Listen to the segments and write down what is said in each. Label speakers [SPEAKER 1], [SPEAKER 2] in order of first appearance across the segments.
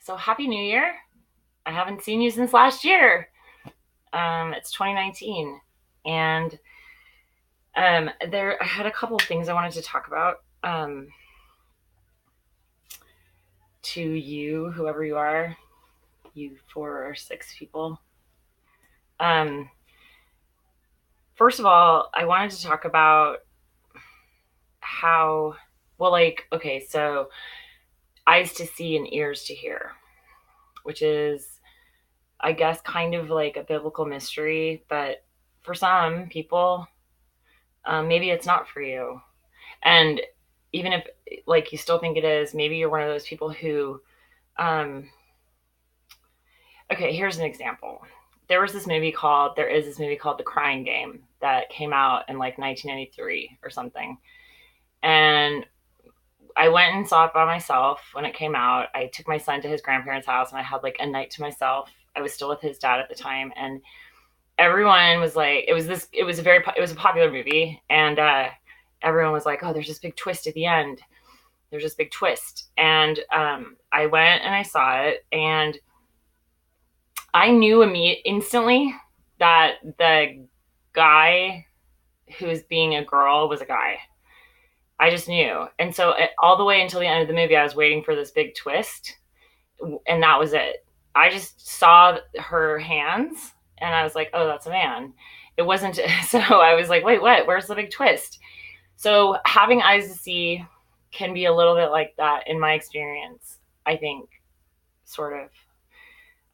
[SPEAKER 1] So happy New Year. I haven't seen you since last year. It's 2019. And I had a couple of things I wanted to talk about to you, whoever you are, you 4 or 6 people. Um, First of all, I wanted to talk about how, okay, so eyes to see and ears to hear, which is, I guess, kind of like a biblical mystery, but for some people, maybe it's not for you. And even if like you still think it is, maybe you're one of those people who, um, okay, here's an example. There is this movie called The Crying Game that came out in like 1993 or something. And I went and saw it by myself when it came out. I took my son to his grandparents' house and I had like a night to myself. I was still with his dad at the time, and everyone was like, it was a popular movie, and everyone was like, oh, there's this big twist at the end. There's this big twist. And I went and I saw it, and I knew instantly that the guy who was being a girl was a guy. I just knew. And so all the way until the end of the movie, I was waiting for this big twist, and that was it. I just saw her hands, and I was like, oh, that's a man. It wasn't. So I was like, wait, what? Where's the big twist? So having eyes to see can be a little bit like that in my experience, I think, sort of.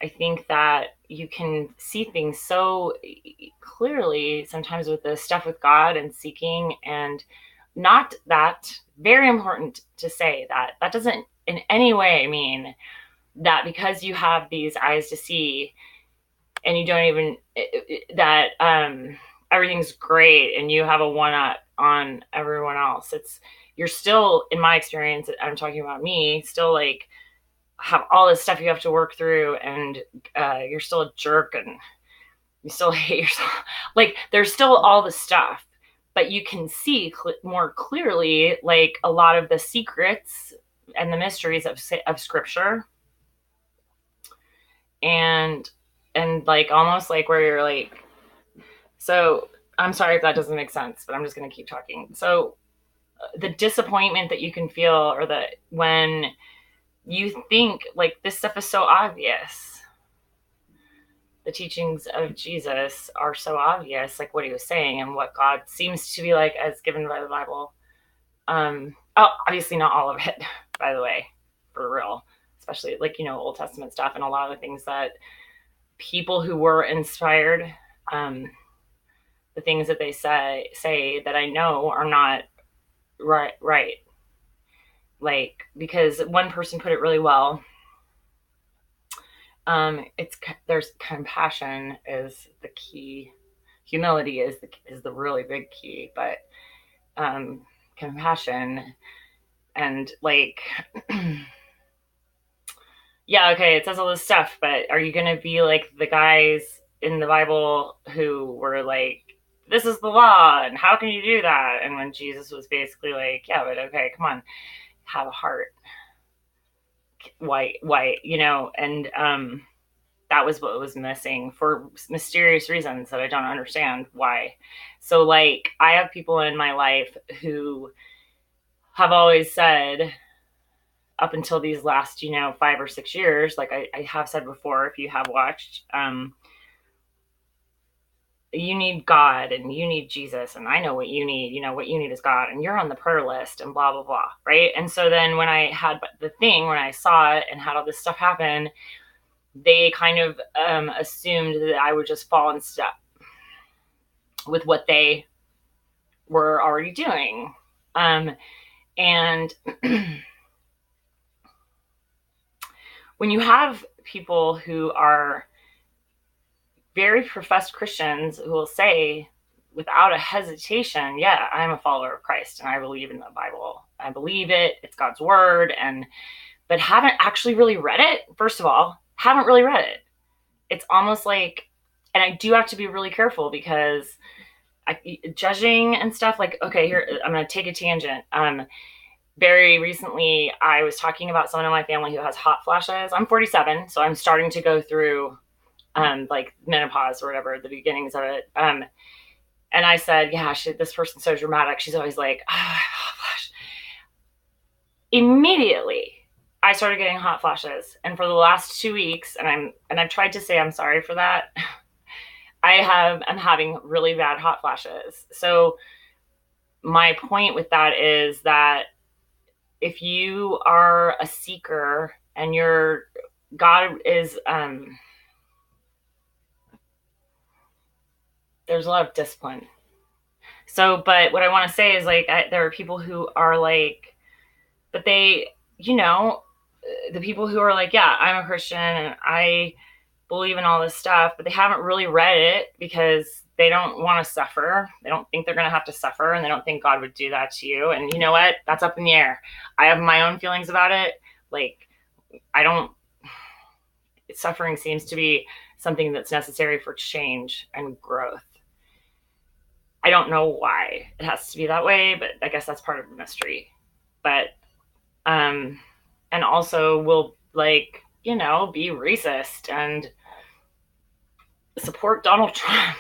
[SPEAKER 1] I think that you can see things so clearly sometimes with the stuff with God and seeking, and not that very important to say that that doesn't in any way mean that because you have these eyes to see and you don't even that everything's great and you have a one up on everyone else. You're still, in my experience, I'm talking about me, still like have all this stuff you have to work through, and you're still a jerk, and you still hate yourself. Like there's still all the stuff, but you can see more clearly like a lot of the secrets and the mysteries of Scripture, and like almost like where you're like, so I'm sorry if that doesn't make sense, but I'm just going to keep talking. So the disappointment that you can feel, or the when you think like this stuff is so obvious, the teachings of Jesus are so obvious, like what he was saying and what God seems to be like as given by the Bible. Obviously not all of it, by the way, for real, especially like, Old Testament stuff and a lot of the things that people who were inspired, the things that they say that I know are not right. Like, because one person put it really well. It's there's compassion is the key. Humility is the really big key, but compassion and like yeah, okay, it says all this stuff, but are you gonna be like the guys in the Bible who were like, this is the law and how can you do that? And when Jesus was basically like, yeah, but okay, come on, have a heart, white, and that was what was missing for mysterious reasons that I don't understand why. So like I have people in my life who have always said, up until these last 5 or 6 years, like I have said before, if you have watched, you need God and you need Jesus, and I know what you need. What you need is God, and you're on the prayer list, and blah blah blah, right? And so then when I had the thing, when I saw it and had all this stuff happen, they kind of assumed that I would just fall in step with what they were already doing. And when you have people who are very professed Christians who will say without a hesitation, yeah, I'm a follower of Christ and I believe in the Bible. I believe it. It's God's word. But haven't actually really read it. First of all, haven't really read it. It's almost like, and I do have to be really careful because judging and stuff, like, okay, here, I'm going to take a tangent. very recently, I was talking about someone in my family who has hot flashes. I'm 47, so I'm starting to go through like menopause or whatever, the beginnings of it. And I said, yeah, this person's so dramatic. She's always like, hot flash. Immediately, I started getting hot flashes, and for the last 2 weeks, and I've tried to say I'm sorry for that. I'm having really bad hot flashes. So my point with that is that if you are a seeker and your God is there's a lot of discipline. So, but what I want to say is like there are people who are like, but they, the people who are like, yeah, I'm a Christian and I believe in all this stuff, but they haven't really read it because they don't want to suffer. They don't think they're going to have to suffer, and they don't think God would do that to you. And you know what? That's up in the air. I have my own feelings about it. Like, I don't, suffering seems to be something that's necessary for change and growth. I don't know why it has to be that way, but I guess that's part of the mystery. But, and also will like, be racist and support Donald Trump.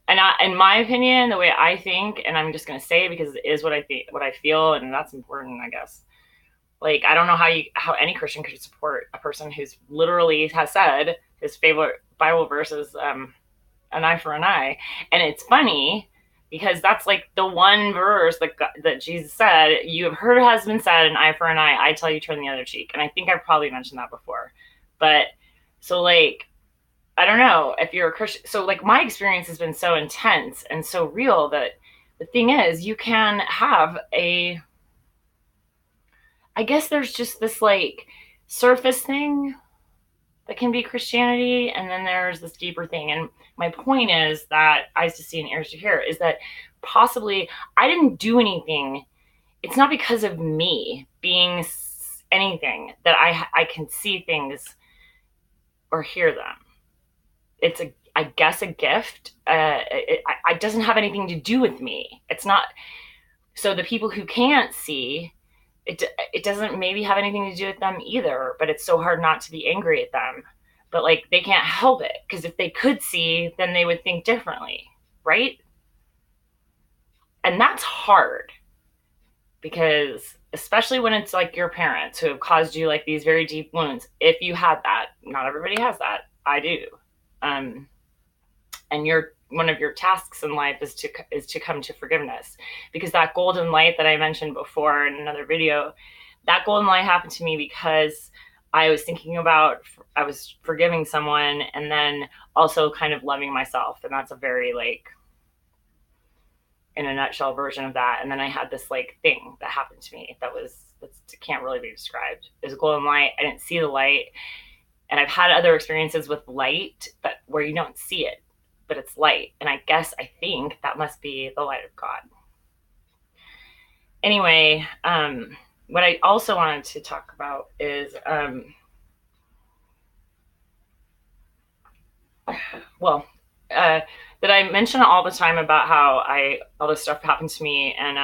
[SPEAKER 1] And in my opinion, the way I think, and I'm just going to say it because it is what I think, what I feel, and that's important, I guess. Like, I don't know how any Christian could support a person who's literally has said his favorite Bible verse is an eye for an eye. And it's funny because that's like the one verse that Jesus said, you have heard it has been said, an eye for an eye, I tell you turn the other cheek. And I think I've probably mentioned that before. But so like, I don't know if you're a Christian. So like my experience has been so intense and so real that the thing is you can have I guess there's just this like surface thing that can be Christianity, and then there's this deeper thing. And my point is that eyes to see and ears to hear is that possibly I didn't do anything. It's not because of me being anything that I can see things or hear them. It's I guess a gift. It doesn't have anything to do with me. It's not. So the people who can't see, it doesn't maybe have anything to do with them either, but it's so hard not to be angry at them. But like they can't help it because if they could see, then they would think differently, right? And that's hard because especially when it's like your parents who have caused you like these very deep wounds. If you had that, not everybody has that. I do. And one of your tasks in life is to come to forgiveness, because that golden light that I mentioned before in another video, that golden light happened to me because I was I was forgiving someone and then also kind of loving myself. And that's a very like, in a nutshell version of that. And then I had this like thing that happened to me that can't really be described. It was a golden light. I didn't see the light. And I've had other experiences with light where you don't see it, but it's light. And I think that must be the light of God. Anyway, what I also wanted to talk about is, that I mention all the time about how all this stuff happened to me and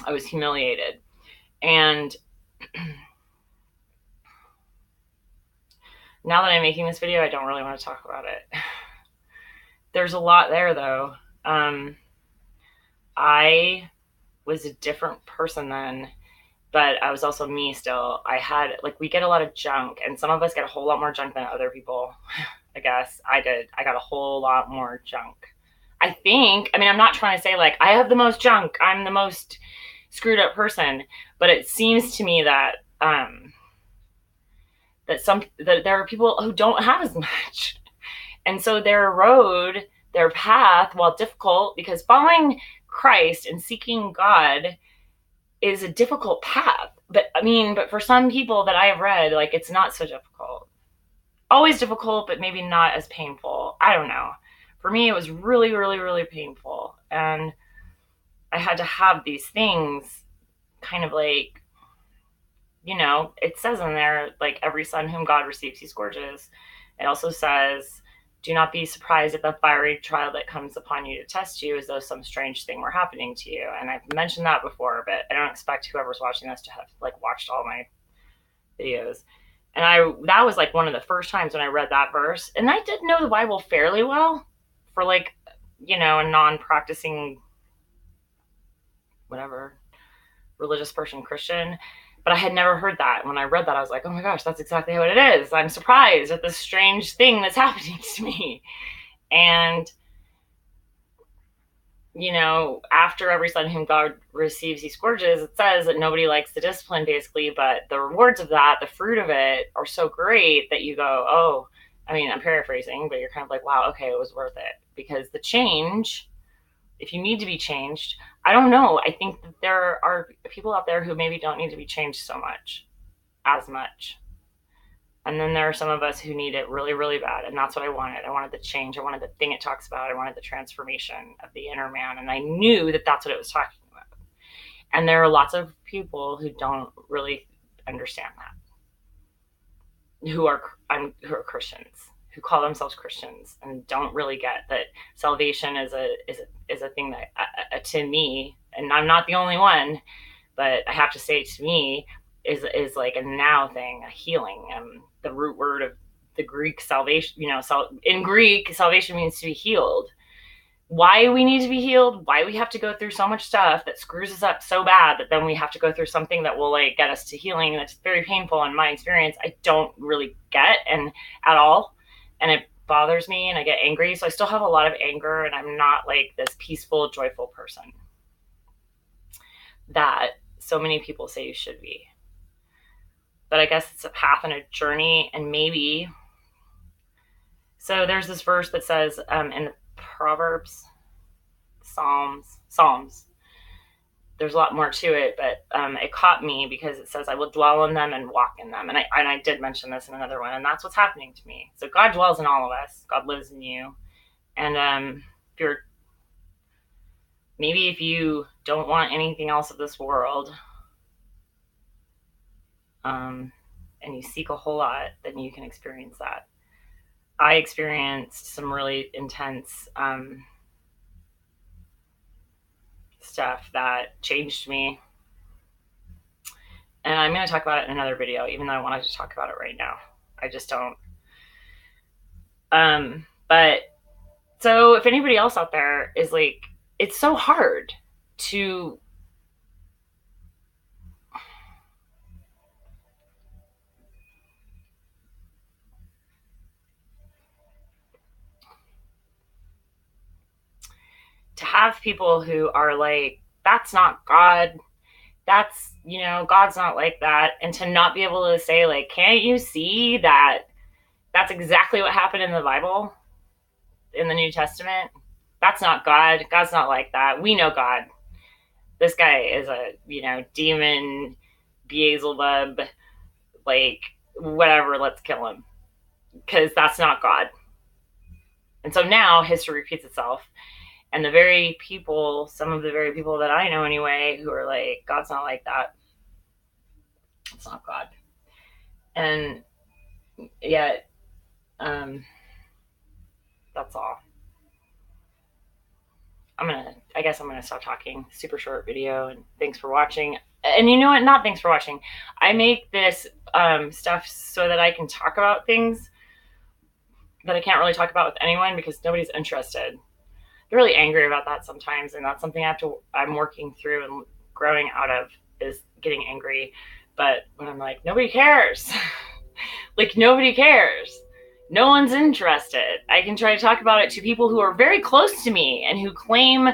[SPEAKER 1] I was humiliated. And now that I'm making this video, I don't really want to talk about it. There's a lot there though. I was a different person then, but I was also me still. We get a lot of junk, and some of us get a whole lot more junk than other people. I guess I did. I got a whole lot more junk. I mean, I'm not trying to say like I have the most junk, I'm the most screwed up person, but it seems to me that that there are people who don't have as much. And so their road, their path, while difficult, because following Christ and seeking God is a difficult path. But for some people that I have read, like it's not so difficult. Always difficult, but maybe not as painful. I don't know. For me, it was really, really, really painful. And I had to have these things kind of like, it says in there, like every son whom God receives, he scourges. It also says Do not be surprised at the fiery trial that comes upon you to test you, as though some strange thing were happening to you. And I've mentioned that before, but I don't expect whoever's watching this to have like watched all my videos. And that was like one of the first times when I read that verse. And I did know the Bible fairly well for like, a non-practicing whatever religious person, Christian. But I had never heard that. When I read that, I was like, oh my gosh, that's exactly what it is. I'm surprised at this strange thing that's happening to me. And, after every son whom God receives, he scourges, it says that nobody likes the discipline, basically, but the rewards of that, the fruit of it, are so great that you go, oh, I mean, I'm paraphrasing, but you're kind of like, wow, okay, it was worth it. Because the change, if you need to be changed, I don't know. I think that there are people out there who maybe don't need to be changed as much. And then there are some of us who need it really, really bad. And that's what I wanted. I wanted the change. I wanted the thing it talks about. I wanted the transformation of the inner man. And I knew that that's what it was talking about. And there are lots of people who don't really understand that, who are Christians, who call themselves Christians, and don't really get that salvation is a thing that, to me, and I'm not the only one, but I have to say, to me, is like a now thing, a healing. The root word of the Greek salvation, in Greek, salvation means to be healed. Why we need to be healed, why we have to go through so much stuff that screws us up so bad that then we have to go through something that will like get us to healing, that's very painful in my experience, I don't really get and at all. And it bothers me and I get angry. So I still have a lot of anger, and I'm not like this peaceful, joyful person that so many people say you should be. But I guess it's a path and a journey, and maybe. So there's this verse that says in the Proverbs, Psalms, there's a lot more to it, but it caught me because it says, I will dwell in them and walk in them. And I did mention this in another one, and that's what's happening to me. So God dwells in all of us. God lives in you. And if you don't want anything else of this world, and you seek a whole lot, then you can experience that. I experienced some really intense stuff that changed me. And I'm going to talk about it in another video, even though I wanted to talk about it right now. I just don't. But so if anybody else out there is like, it's so hard to have people who are like, that's not God. That's, God's not like that. And to not be able to say, like, can't you see that that's exactly what happened in the Bible, in the New Testament? That's not God. God's not like that. We know God. This guy is a, demon, Beelzebub, like, whatever, let's kill him. Because that's not God. And so now history repeats itself. And some of the very people that I know anyway, who are like, God's not like that. It's not God. And yet, that's all. I guess I'm gonna stop talking. Super short video, and thanks for watching. And you know what? Not thanks for watching. I make this stuff so that I can talk about things that I can't really talk about with anyone because nobody's interested. I'm really angry about that sometimes, and that's something I'm working through and growing out of, is getting angry. But when I'm like, nobody cares, like nobody cares, no one's interested, I can try to talk about it to people who are very close to me and who claim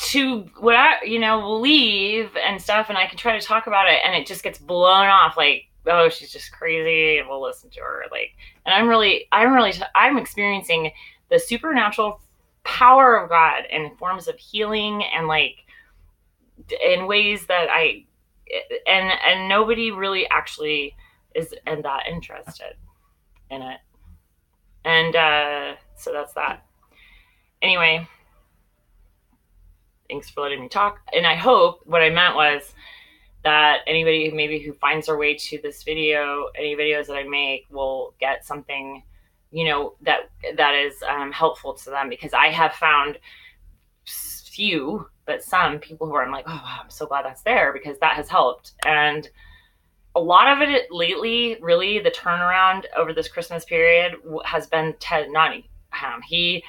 [SPEAKER 1] to what I, believe and stuff, and I can try to talk about it, and it just gets blown off like, oh, she's just crazy, and we'll listen to her. Like, and I'm experiencing the supernatural power of God in forms of healing, and like in ways that and nobody really actually is that interested in it. And so that's that. Anyway, thanks for letting me talk. And I hope what I meant was, that anybody who finds their way to this video, any videos that I make, will get something, that is helpful to them, because I have found few, but some people who are, I'm like, oh, wow, I'm so glad that's there, because that has helped. And a lot of it lately, really, the turnaround over this Christmas period has been Ted Nani. He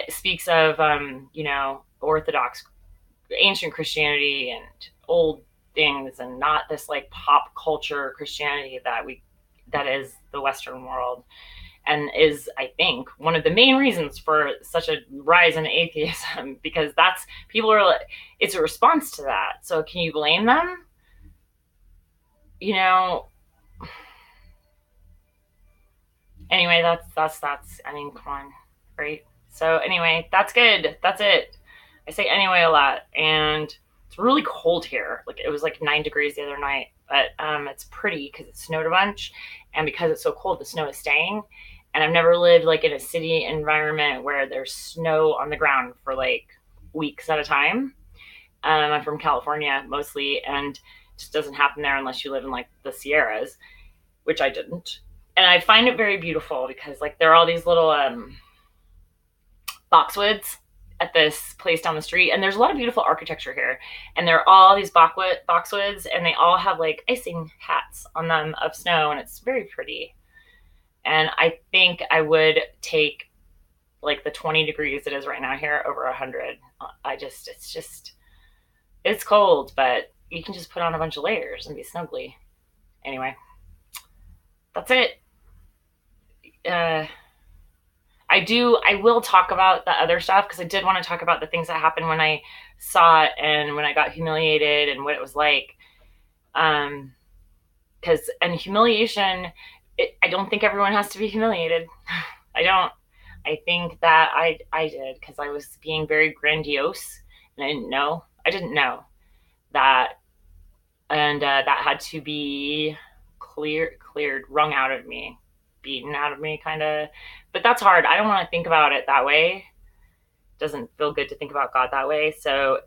[SPEAKER 1] speaks of, Orthodox, ancient Christianity and old things, and not this like pop culture Christianity that is the Western world, and is, I think, one of the main reasons for such a rise in atheism, because that's, people are, it's a response to that. So can you blame them? You know, anyway, that's I mean, come on, right? So anyway, that's good. That's it. I say anyway a lot, and it's really cold here. Like, it was like 9 degrees the other night, but it's pretty because it snowed a bunch, and because it's so cold, the snow is staying. And I've never lived like in a city environment where there's snow on the ground for like weeks at a time. I'm from California mostly, and it just doesn't happen there unless you live in like the Sierras, which I didn't. And I find it very beautiful because like there are all these little boxwoods at this place down the street, and there's a lot of beautiful architecture here. And there are all these boxwoods, and they all have like icing hats on them of snow, and it's very pretty. And I think I would take like the 20 degrees it is right now here over 100. It's cold, but you can just put on a bunch of layers and be snuggly. Anyway, that's it. Uh, I will talk about the other stuff, because I did want to talk about the things that happened when I saw it and when I got humiliated and what it was like. Um, and humiliation, I don't think everyone has to be humiliated. I don't. I think that I did, because I was being very grandiose, and I didn't know that, and that had to be cleared, wrung out of me, beaten out of me, kind of. But that's hard. I don't want to think about it that way. It doesn't feel good to think about God that way. So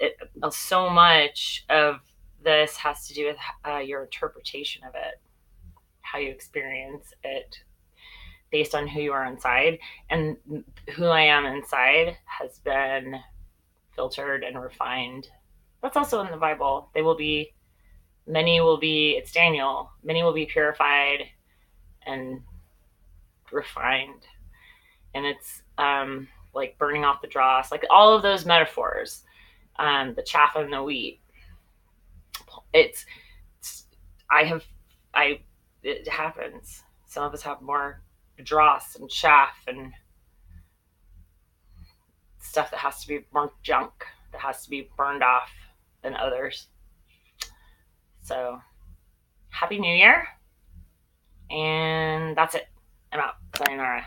[SPEAKER 1] much of this has to do with your interpretation of it, how you experience it, based on who you are inside. And who I am inside has been filtered and refined. That's also in the Bible. It's Daniel, many will be purified and refined. And it's like burning off the dross, like all of those metaphors, the chaff and the wheat. It's, I have, I, it happens. Some of us have more dross and chaff and stuff that has to be burnt, junk that has to be burned off, than others. So, Happy New Year. And that's it. I'm out. Sayonara.